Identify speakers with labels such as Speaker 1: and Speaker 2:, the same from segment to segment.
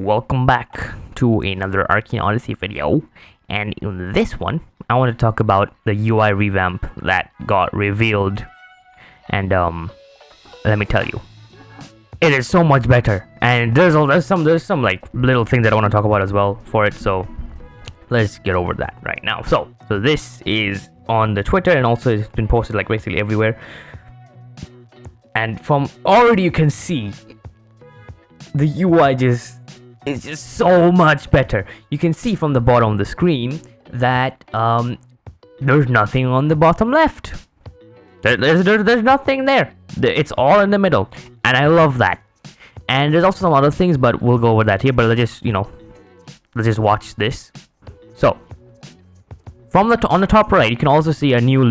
Speaker 1: welcome back to another Arcane Odyssey video, and in this one I want to talk about the UI revamp that got revealed. And let me tell you, it is so much better, and there's some like little things that I want to talk about as well for it, so let's get over that right now. So this is on the Twitter, and also it's been posted like basically everywhere, and from already you can see the UI is just so much better. You can see from the bottom of the screen that there's nothing on the bottom left. There's nothing there. It's all in the middle, and I love that. And there's also some other things, but we'll go over that here. But let's just watch this. So from on the top right, you can also see a new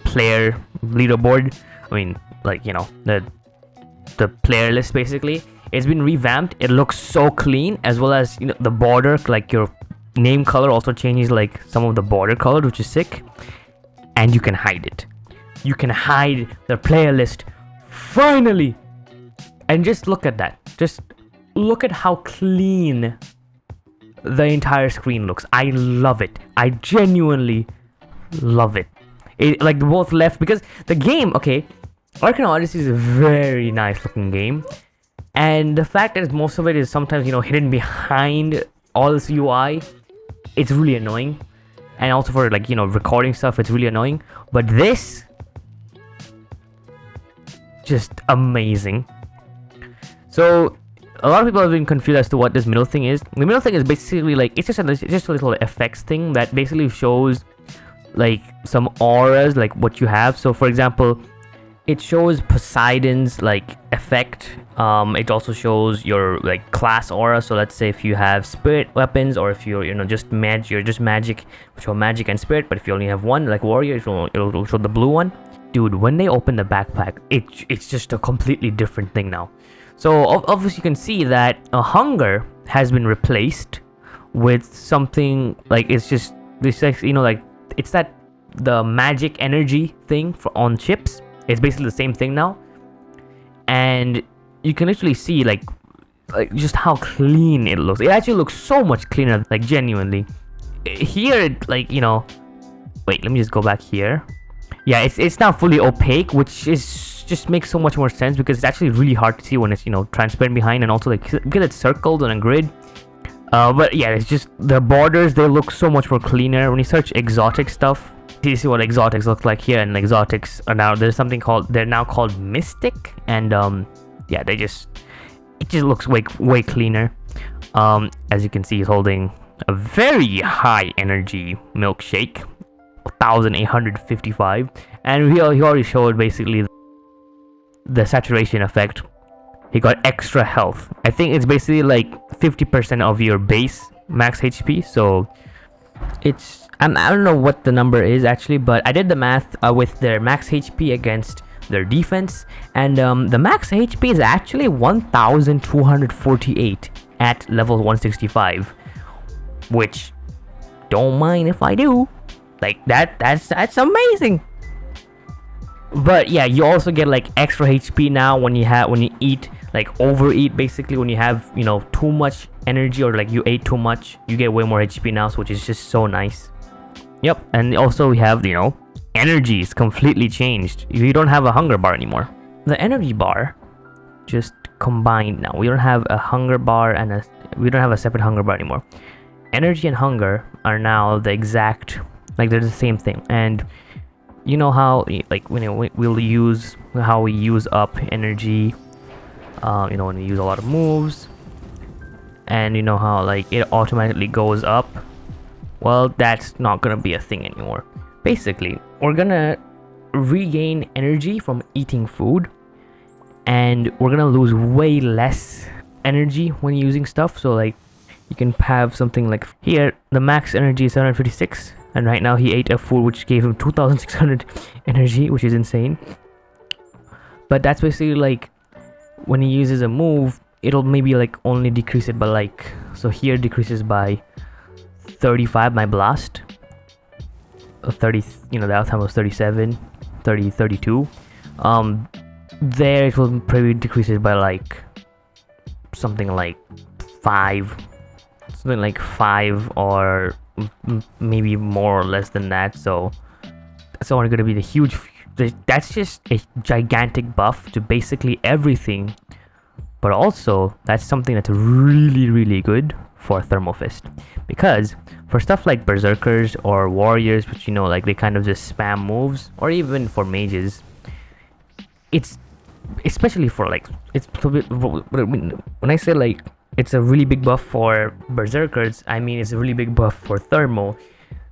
Speaker 1: player leaderboard. I mean, like, the player list basically. It's been revamped. It looks so clean, as well as the border, like your name color also changes like some of the border color, which is sick. And you can hide it. You can hide the player list finally. And just look at that. Just look at how clean the entire screen looks. I love it. I genuinely love it. Like both left, because the game, okay, Arcane Odyssey is a very nice looking game. And the fact that most of it is sometimes, hidden behind all this UI, it's really annoying. And also for like, recording stuff, it's really annoying. But this, just amazing. So a lot of people have been confused as to what this middle thing is. The middle thing is basically like, it's just a little effects thing that basically shows like some auras, like what you have. So for example, it shows Poseidon's like effect. It also shows your like class aura. So let's say if you have spirit weapons, or if you're just magic, show magic and spirit. But if you only have one, like warrior, it'll show the blue one. Dude, when they open the backpack, it's just a completely different thing now. So obviously you can see that a hunger has been replaced with something like, it's just this, like it's that the magic energy thing on chips. It's basically the same thing now, and you can literally see like just how clean it looks. It actually looks so much cleaner, like genuinely. Here, like wait, let me just go back here. Yeah, it's now fully opaque, which is just makes so much more sense, because it's actually really hard to see when it's transparent behind, and also like because it's circled on a grid. But yeah, it's just the borders, they look so much more cleaner. When you search exotic stuff, you see what exotics look like here, and exotics are now, they're now called mystic, and yeah, it just looks way cleaner. As you can see, he's holding a very high energy milkshake, 1855, and he already showed basically the saturation effect. He got extra health. I think it's basically like 50% of your base max HP. So it's I don't know what the number is actually, but I did the math with their max HP against their defense, and the max HP is actually 1248 at level 165, which don't mind if I do. Like that's amazing. But yeah, you also get like extra HP now when you eat, like overeat basically. When you have too much energy, or like you ate too much, you get way more HP now, so which is just so nice. Yep. And also we have energy is completely changed. You don't have a hunger bar anymore. The energy bar just combined now. We don't have a hunger bar, and we don't have a separate hunger bar anymore. Energy and hunger are now the exact, like they're the same thing. And you know how like we'll use how we use up energy, when we use a lot of moves, and how like it automatically goes up. Well, that's not gonna be a thing anymore. Basically, we're gonna regain energy from eating food, and we're gonna lose way less energy when using stuff. So like you can have something like here, the max energy is 756, and right now he ate a food which gave him 2600 energy, which is insane. But that's basically like when he uses a move, it'll maybe like only decrease it by like, so here decreases by 35 my blast, 30, the other time was 37, 30, 32. There it will probably decrease it by like something like 5, something like 5 or maybe more or less than that. So that's only going to be the huge. That's just a gigantic buff to basically everything. But also, that's something that's really good for Thermal Fist, because for stuff like Berserkers or Warriors, which you know, like they kind of just spam moves, or even for mages, it's especially for like when I say like it's a really big buff for Berserkers, I mean it's a really big buff for Thermal,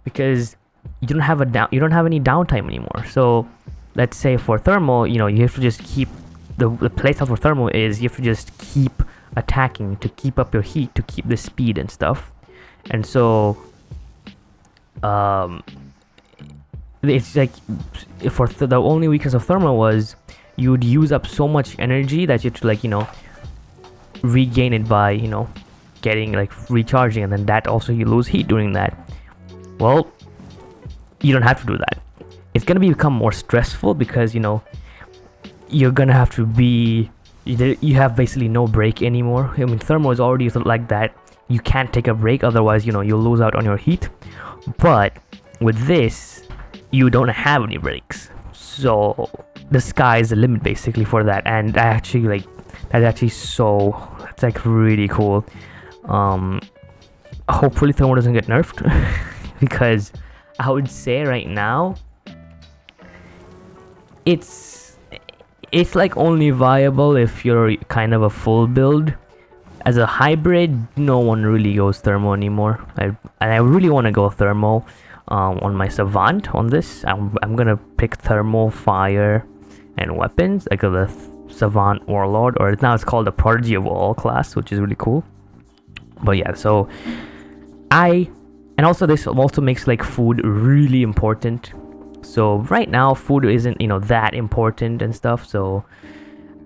Speaker 1: because you don't have any downtime anymore. So let's say for Thermal, you know, you have to just keep the playstyle for Thermal is you have to just keep attacking to keep up your heat, to keep the speed and stuff. And so it's like for the only weakness of Thermal was you would use up so much energy that you have to, like, you know, regain it by, you know, getting like recharging, and then that also you lose heat doing that. Well, you don't have to do that. It's gonna become more stressful because, you know, you're gonna have to be, you have basically no break anymore. I mean, Thermal is already like that. You can't take a break, otherwise, you know, you'll lose out on your heat. But with this, you don't have any breaks, so the sky is the limit basically for that. And I actually like that's actually so, it's like really cool. Hopefully Thermal doesn't get nerfed because I would say right now it's like only viable if you're kind of a full build. As a hybrid, no one really goes Thermal anymore. I really want to go Thermal on my Savant. On this, I'm gonna pick Thermal, Fire, and Weapons, like the Savant Warlord, or now it's called the Prodigy of All class, which is really cool. But yeah, so and also this also makes like food really important. So right now food isn't, you know, that important and stuff, so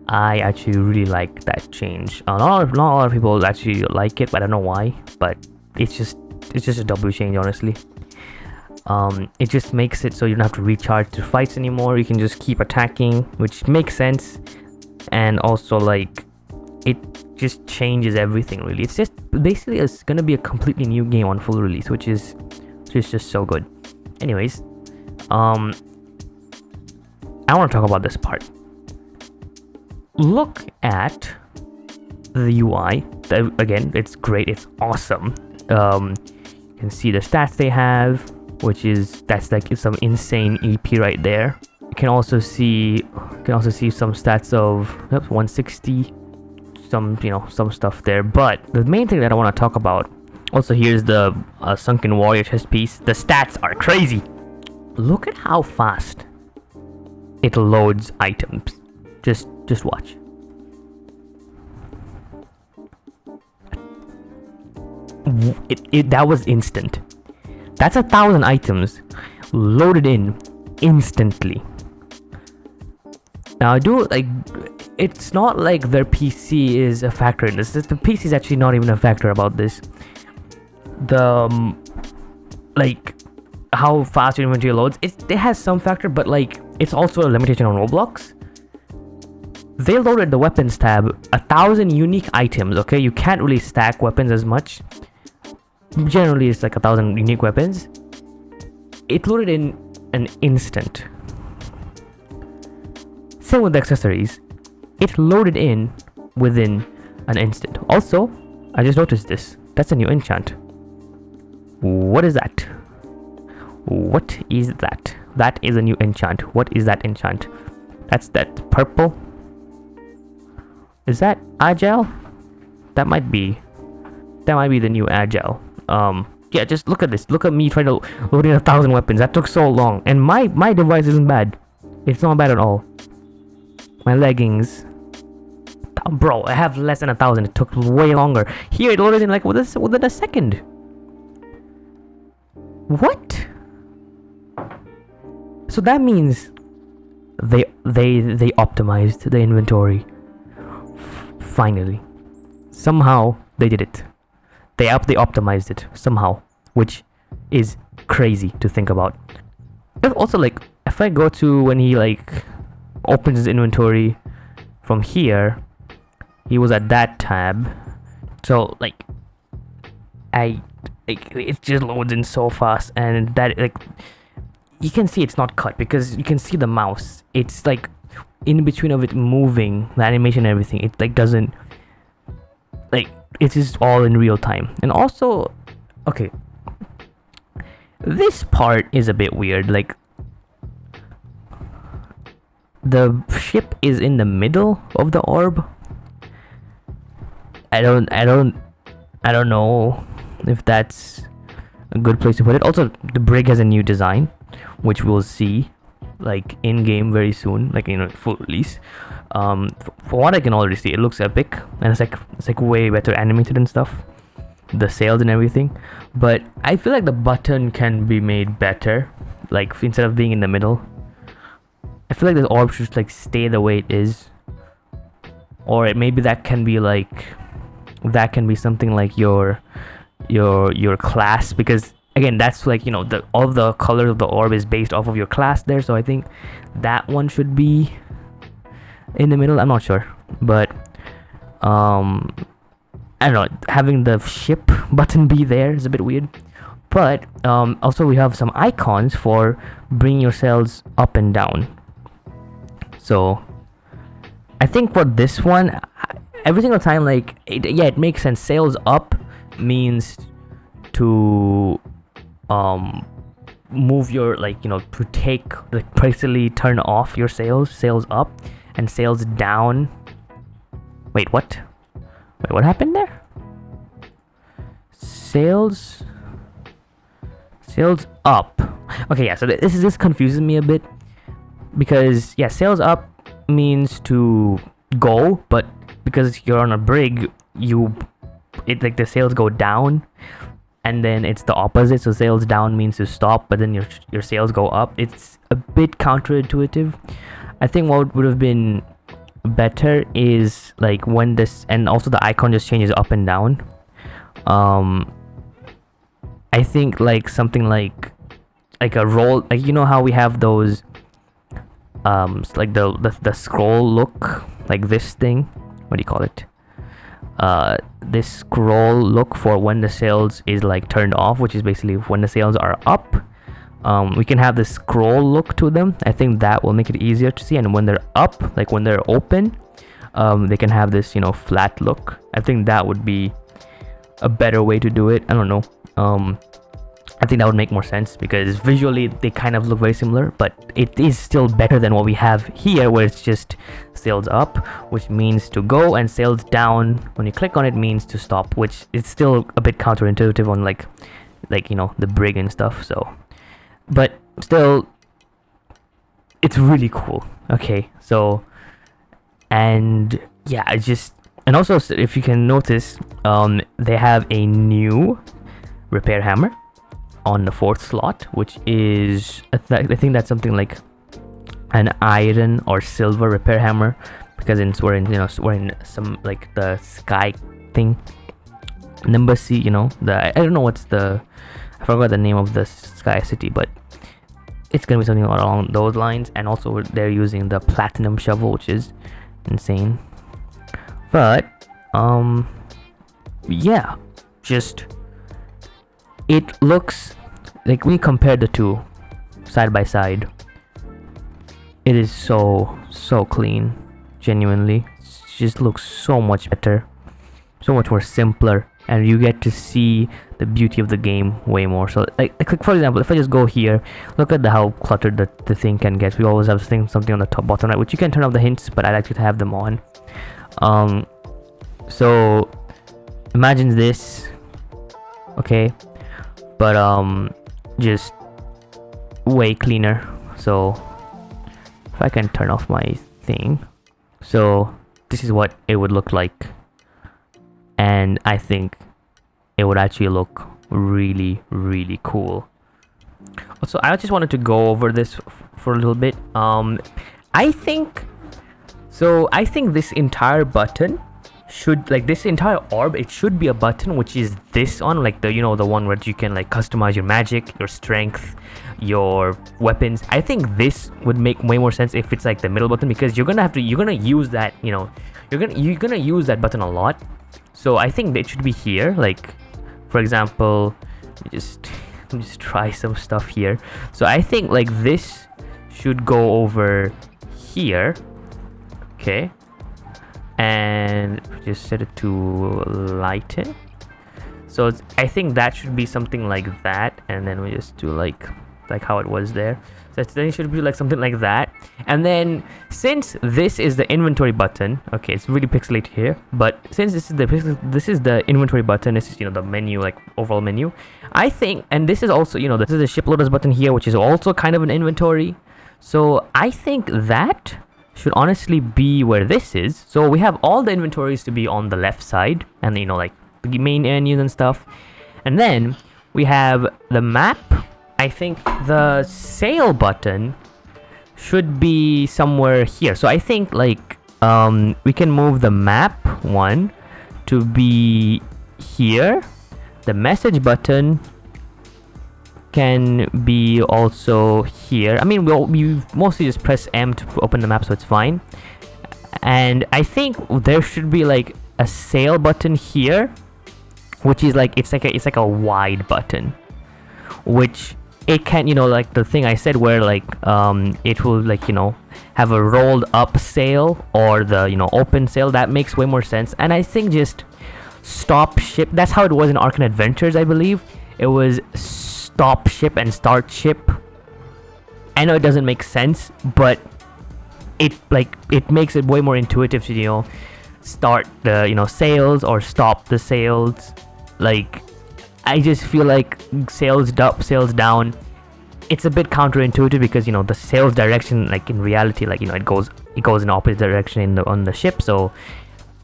Speaker 1: I actually really like that change. Not a lot of people actually like it, but I don't know why, but it's just a double change, honestly. It just makes it so you don't have to recharge to fights anymore. You can just keep attacking, which makes sense. And also, like, it just changes everything, really. It's just basically it's gonna be a completely new game on full release, which is just so good. Anyways, I want to talk about this part. Look at the UI. Again, it's great. It's awesome. You can see the stats they have, that's like some insane EP right there. You can also see some stats of 160, some stuff there. But the main thing that I want to talk about, also here's the Sunken Warrior chest piece. The stats are crazy. Look at how fast it loads items. Just watch. That was instant. That's 1,000 items loaded in instantly. Now, it's not like their PC is a factor in this. The PC is actually not even a factor about this. Like how fast your inventory loads, it has some factor, but like it's also a limitation on Roblox. They loaded the weapons tab 1,000 unique items. Okay, you can't really stack weapons as much. Generally, it's like 1,000 unique weapons. It loaded in an instant. Same with the accessories. It loaded in within an instant. Also, I just noticed this. That's a new enchant. What is that? What is that? That is a new enchant. What is that enchant? That's that purple. Is that agile? That might be the new agile. Yeah, just look at this. Look at me trying to load in 1,000 weapons. That took so long. And my device isn't bad. It's not bad at all. My leggings, bro, I have less than 1,000. It took way longer. Here it loaded in like within a second. What? So that means they optimized the inventory. Finally, somehow they did it. They optimized it somehow, which is crazy to think about. But also, like, if I go to when he like opens his inventory from here, he was at that tab. So like it just loads in so fast, and that like you can see it's not cut because you can see the mouse. It's like in between of it moving, the animation and everything. It like doesn't like, it is all in real time. And also, okay, this part is a bit weird. Like the ship is in the middle of the orb. I don't know if that's a good place to put it. Also, the brig has a new design, which we'll see like in game very soon, like full release. For what I can already see, it looks epic, and it's like way better animated and stuff, the sails and everything. But I feel like the button can be made better, like instead of being in the middle. I feel like the orb should like stay the way it is, or maybe that can be something like your class, because again, that's like all the colors of the orb is based off of your class there. So I think that one should be in the middle. I'm not sure, but I don't know, having the ship button be there is a bit weird. But also we have some icons for bringing your sails up and down. So I think for this one, every single time, like it makes sense. Sails up means to move your to take, like basically turn off your sails up, and sails down. Wait, what happened there? Sails up. Okay, yeah, so this confuses me a bit, because yeah, sails up means to go, but because you're on a brig, like the sails go down, and then it's the opposite. So sails down means to stop, but then your sails go up. It's a bit counterintuitive. I think what would have been better is like when this, and also the icon just changes up and down. I think like something like a roll, like how we have those like the scroll look, like this thing, what do you call it, this scroll look for when the sails is like turned off, which is basically when the sails are up. We can have this scroll look to them. I think that will make it easier to see. And when they're up, like when they're open, they can have this flat look. I think that would be a better way to do it. I don't know. I think that would make more sense, because visually they kind of look very similar, but it is still better than what we have here, where it's just sails up, which means to go, and sails down, when you click on it, means to stop, which is still a bit counterintuitive on like the brig and stuff. So, but still, it's really cool. Okay, so, and yeah, and also, if you can notice, they have a new repair hammer on the 4th slot, which is I think that's something like an iron or silver repair hammer, because we're in some like the sky thing, Nimbus C, I don't know I forgot the name of the sky city, but it's gonna be something along those lines. And also they're using the platinum shovel, which is insane. But yeah, just it looks like, when you compare the two side by side, it is so clean. Genuinely, it just looks so much better, so much more simpler, and you get to see the beauty of the game way more. So like for example, if I just go here, look at how cluttered the thing can get. We always have something on the top bottom right, which you can turn off the hints, but I like to have them on. So imagine this, okay, but just way cleaner. So if I can turn off my thing, so this is what it would look like, and I think it would actually look really cool. Also, I just wanted to go over this for a little bit. I think this entire button should, like this entire orb, it should be a button which is this on, like the the one where you can like customize your magic, your strength, your weapons. I think this would make way more sense if it's like the middle button, because you're gonna use that, you're gonna use that button a lot. So I think it should be here. Like, for example, let me just try some stuff here. So I think like this should go over here. Okay. And just set it to lighten. So I think that should be something like that, and then we just do like how it was there. So then it should be like something like that. And then since this is the inventory button, okay, it's really pixelated here, but since this is the inventory button, this is, you know, the menu, like overall menu. I think, and this is also, you know, this is the ship loaders button here, which is also kind of an inventory. So I think that should honestly be where this is. So we have all the inventories to be on the left side, and, you know, like the main menus and stuff. And then we have the map. I think the sale button should be somewhere here. So I think like we can move the map one to be here. The message button can be also here. I mean, we mostly just press M to open the map, so it's fine. And I think there should be like a sale button here, which is like it's like a wide button, which it can, you know, like the thing I said where like it will, like, you know, have a rolled up sale or the, you know, open sale. That makes way more sense. And I think just stop ship, that's how it was in Arcane Adventures, I believe. It was stop ship and start ship. I know it doesn't make sense, but it makes it way more intuitive to, you know, start the, you know, sales or stop the sales. Like, I just feel like sales up, sales down, it's a bit counterintuitive because, you know, the sales direction, like in reality, like, you know, it goes in opposite direction on the ship, so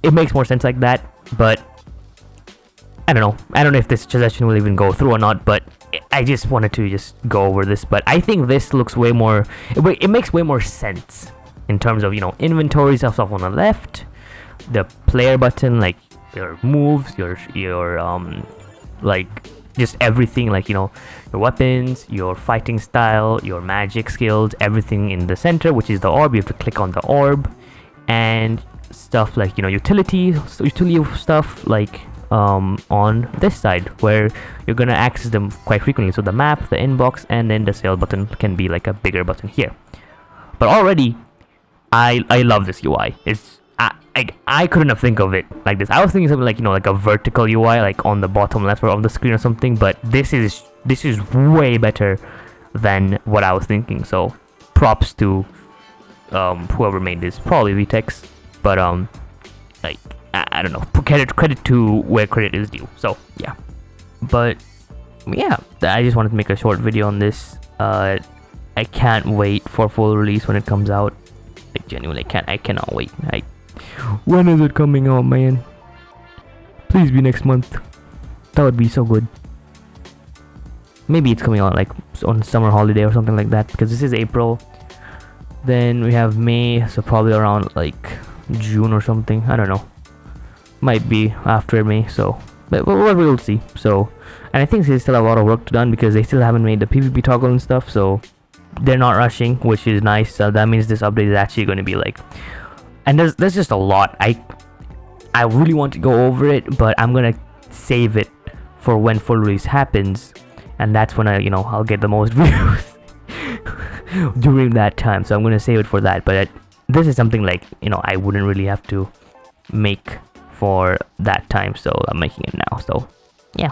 Speaker 1: it makes more sense like that. But I don't know if this suggestion will even go through or not, but I just wanted to just go over this. But I think this looks way more, it makes way more sense in terms of, you know, inventory stuff on the left, the player button, like your moves, your like just everything, like, you know, your weapons, your fighting style, your magic skills, everything in the center, which is the orb. You have to click on the orb, and stuff like, you know, utility stuff like on this side where you're gonna access them quite frequently. So the map, the inbox, and then the sale button can be like a bigger button here. But already I love this UI. It's I couldn't have think of it like this. I was thinking something like, you know, like a vertical UI, like on the bottom left of the screen or something, but this is way better than what I was thinking. So props to whoever made this, probably VTEX, but like I don't know, credit to where credit is due. So yeah, but yeah, I just wanted to make a short video on this. I can't wait for full release when it comes out. Like, genuinely I cannot wait. When is it coming out, man? Please be next month. That would be so good. Maybe it's coming out like on summer holiday or something like that, because this is April. Then we have May, so probably around like June or something. I don't know. Might be after May, so but we'll see. So, and I think they still have a lot of work to done because they still haven't made the PvP toggle and stuff, so they're not rushing, which is nice. So that means this update is actually going to be like, and there's just a lot. I really want to go over it, but I'm gonna save it for when full release happens, and that's when I'll get the most views during that time. So I'm gonna save it for that. But this is something like, I wouldn't really have to make for that time, so I'm making it now. So yeah.